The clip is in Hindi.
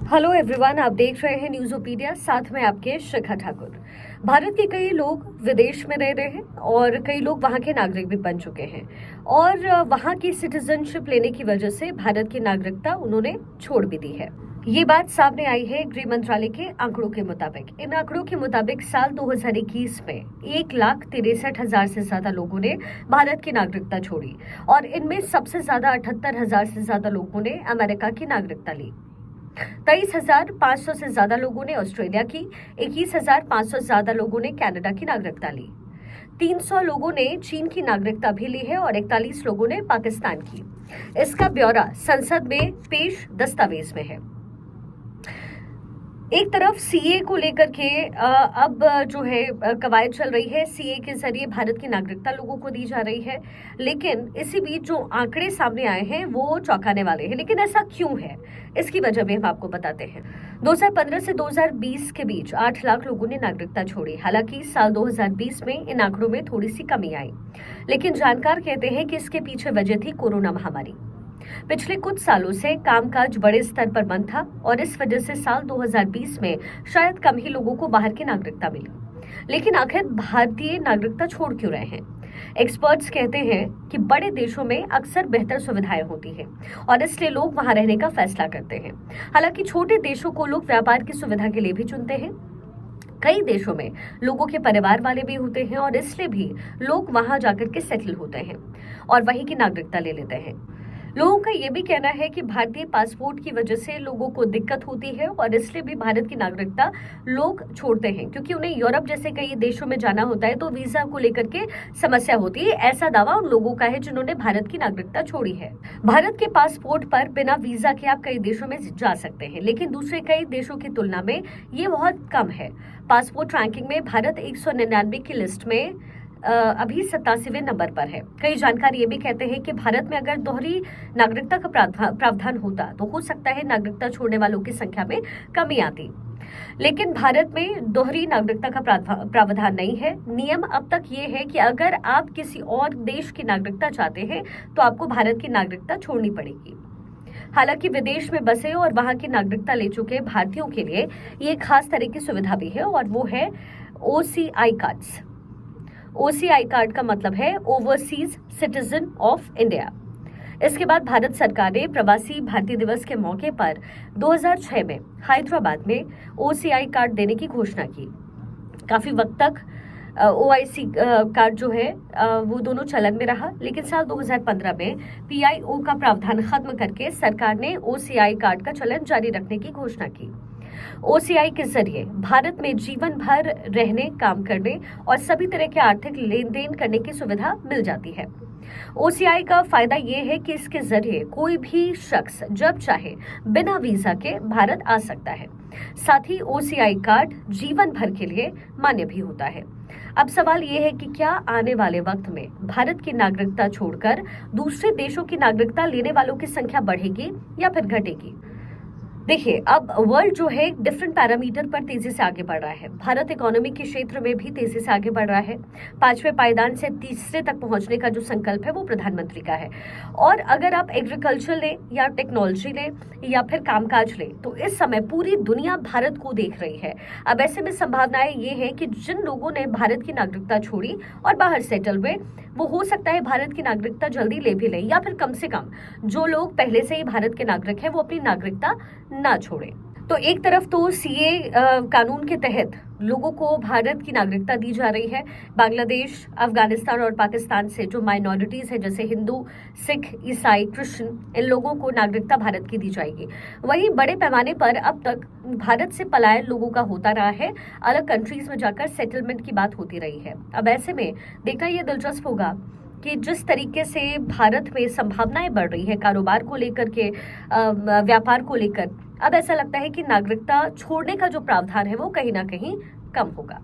हेलो एवरीवन, आप देख रहे हैं न्यूज़ोपीडिया, साथ में आपके शिखा ठाकुर। भारत के कई लोग विदेश में रह रहे हैं और कई लोग वहां के नागरिक भी बन चुके हैं और वहां की सिटीजनशिप लेने की वजह से भारत की नागरिकता उन्होंने छोड़ भी दी है। ये बात सामने आई है गृह मंत्रालय के आंकड़ों के मुताबिक। इन आंकड़ों के मुताबिक साल 2021 में 1,63,000 से ज्यादा लोगों ने भारत की नागरिकता छोड़ी और इनमें सबसे ज्यादा 78,000 से ज्यादा लोगों ने अमेरिका की नागरिकता ली। 23,500 से ज्यादा लोगों ने ऑस्ट्रेलिया की, 21,500 से ज्यादा लोगों ने कनाडा की नागरिकता ली, 300 लोगों ने चीन की नागरिकता भी ली है और 41 लोगों ने पाकिस्तान की। इसका ब्यौरा संसद में पेश दस्तावेज में है। एक तरफ सीए को लेकर के अब जो है कवायद चल रही है। सीए के जरिए भारत की नागरिकता लोगों को दी जा रही है, लेकिन इसी बीच जो आंकड़े सामने आए हैं वो चौंकाने वाले हैं। लेकिन ऐसा क्यों है, इसकी वजह भी हम आपको बताते हैं। 2015 से 2020 के बीच 8 लाख लोगों ने नागरिकता छोड़ी। हालांकि साल 2020 में इन आंकड़ों में थोड़ी सी कमी आई, लेकिन जानकार कहते हैं कि इसके पीछे वजह थी कोरोना महामारी। पिछले कुछ सालों से कामकाज बड़े स्तर पर बंद था और इस वजह से साल 2020 में शायद कम ही लोगों को बाहर की नागरिकता मिली। लेकिन आखिर भारतीय नागरिकता छोड़ क्यों रहे हैं? एक्सपर्ट्स कहते हैं कि बड़े देशों में अक्सर बेहतर सुविधाएं होती हैं और इसलिए लोग वहां रहने का फैसला करते हैं। हालांकि छोटे देशों को लोग व्यापार की सुविधा के लिए भी चुनते हैं। कई देशों में लोगों के परिवार वाले भी होते हैं और इसलिए भी लोग वहां जाकर के सेटल होते हैं और वहीं की नागरिकता ले लेते हैं। लोगों का यह भी कहना है कि भारतीय पासपोर्ट की वजह से लोगों को दिक्कत होती है और इसलिए भी भारत की नागरिकता लोग छोड़ते हैं, क्योंकि उन्हें यूरोप जैसे कई देशों में जाना होता है तो वीजा को लेकर के समस्या होती है। ऐसा दावा उन लोगों का है जिन्होंने भारत की नागरिकता छोड़ी है। भारत के पासपोर्ट पर बिना वीजा के आप कई देशों में जा सकते हैं, लेकिन दूसरे कई देशों की तुलना में ये बहुत कम है। पासपोर्ट रैंकिंग में भारत 199 की लिस्ट में अभी 87वें नंबर पर है। कई जानकार ये भी कहते हैं कि भारत में अगर दोहरी नागरिकता का प्रावधान होता तो हो सकता है नागरिकता छोड़ने वालों की संख्या में कमी आती, लेकिन भारत में दोहरी नागरिकता का प्रावधान नहीं है। नियम अब तक ये है कि अगर आप किसी और देश की नागरिकता चाहते हैं तो आपको भारत की नागरिकता छोड़नी पड़ेगी। हालांकि विदेश में बसे और वहां की नागरिकता ले चुके भारतीयों के लिए ये खास तरह की सुविधा भी है और वो है ओसीआई कार्ड्स। ओसीआई कार्ड का मतलब है ओवरसीज सिटीजन ऑफ इंडिया। इसके बाद भारत सरकार ने प्रवासी भारतीय दिवस के मौके पर 2006 में हैदराबाद में ओसीआई कार्ड देने की घोषणा की। काफी वक्त तक ओआईसी कार्ड जो है वो दोनों चलन में रहा, लेकिन साल 2015 में पीआईओ का प्रावधान खत्म करके सरकार ने ओसीआई कार्ड का चलन जारी रखने की घोषणा की। ओसीआई के जरिए भारत में जीवन भर रहने, काम करने और सभी तरह के आर्थिक लेन देन करने की सुविधा मिल जाती है। ओसीआई का फायदा ये है कि इसके जरिए कोई भी शख्स जब चाहे बिना वीजा के भारत आ सकता है। साथ ही ओसीआई कार्ड जीवन भर के लिए मान्य भी होता है। अब सवाल ये है कि क्या आने वाले वक्त में भारत की नागरिकता छोड़कर दूसरे देशों की नागरिकता लेने वालों की संख्या बढ़ेगी या फिर घटेगी? देखिए, अब वर्ल्ड जो है डिफरेंट पैरामीटर पर तेजी से आगे बढ़ रहा है। भारत इकोनॉमी के क्षेत्र में भी तेजी से आगे बढ़ रहा है। 5वें पायदान से तीसरे तक पहुंचने का जो संकल्प है वो प्रधानमंत्री का है। और अगर आप एग्रीकल्चर लें या टेक्नोलॉजी लें या फिर कामकाज लें, तो इस समय पूरी दुनिया भारत को देख रही है। अब ऐसे में संभावनाएं ये है कि जिन लोगों ने भारत की नागरिकता छोड़ी और बाहर सेटल हुए, वो हो सकता है भारत की नागरिकता जल्दी ले भी लें, या फिर कम से कम जो लोग पहले से ही भारत के नागरिक हैं वो अपनी नागरिकता ना छोड़े। तो एक तरफ तो सीए कानून के तहत लोगों को भारत की नागरिकता दी जा रही है। बांग्लादेश, अफगानिस्तान और पाकिस्तान से जो माइनॉरिटीज है जैसे हिंदू, सिख, ईसाई, क्रिश्चियन, इन लोगों को नागरिकता भारत की दी जाएगी। वहीं बड़े पैमाने पर अब तक भारत से पलायन लोगों का होता रहा है, अलग कंट्रीज में जाकर सेटलमेंट की बात होती रही है। अब ऐसे में देखना यह दिलचस्प होगा कि जिस तरीके से भारत में संभावनाएं बढ़ रही है कारोबार को लेकर के, व्यापार को लेकर, अब ऐसा लगता है कि नागरिकता छोड़ने का जो प्रावधान है वो कहीं ना कहीं कम होगा।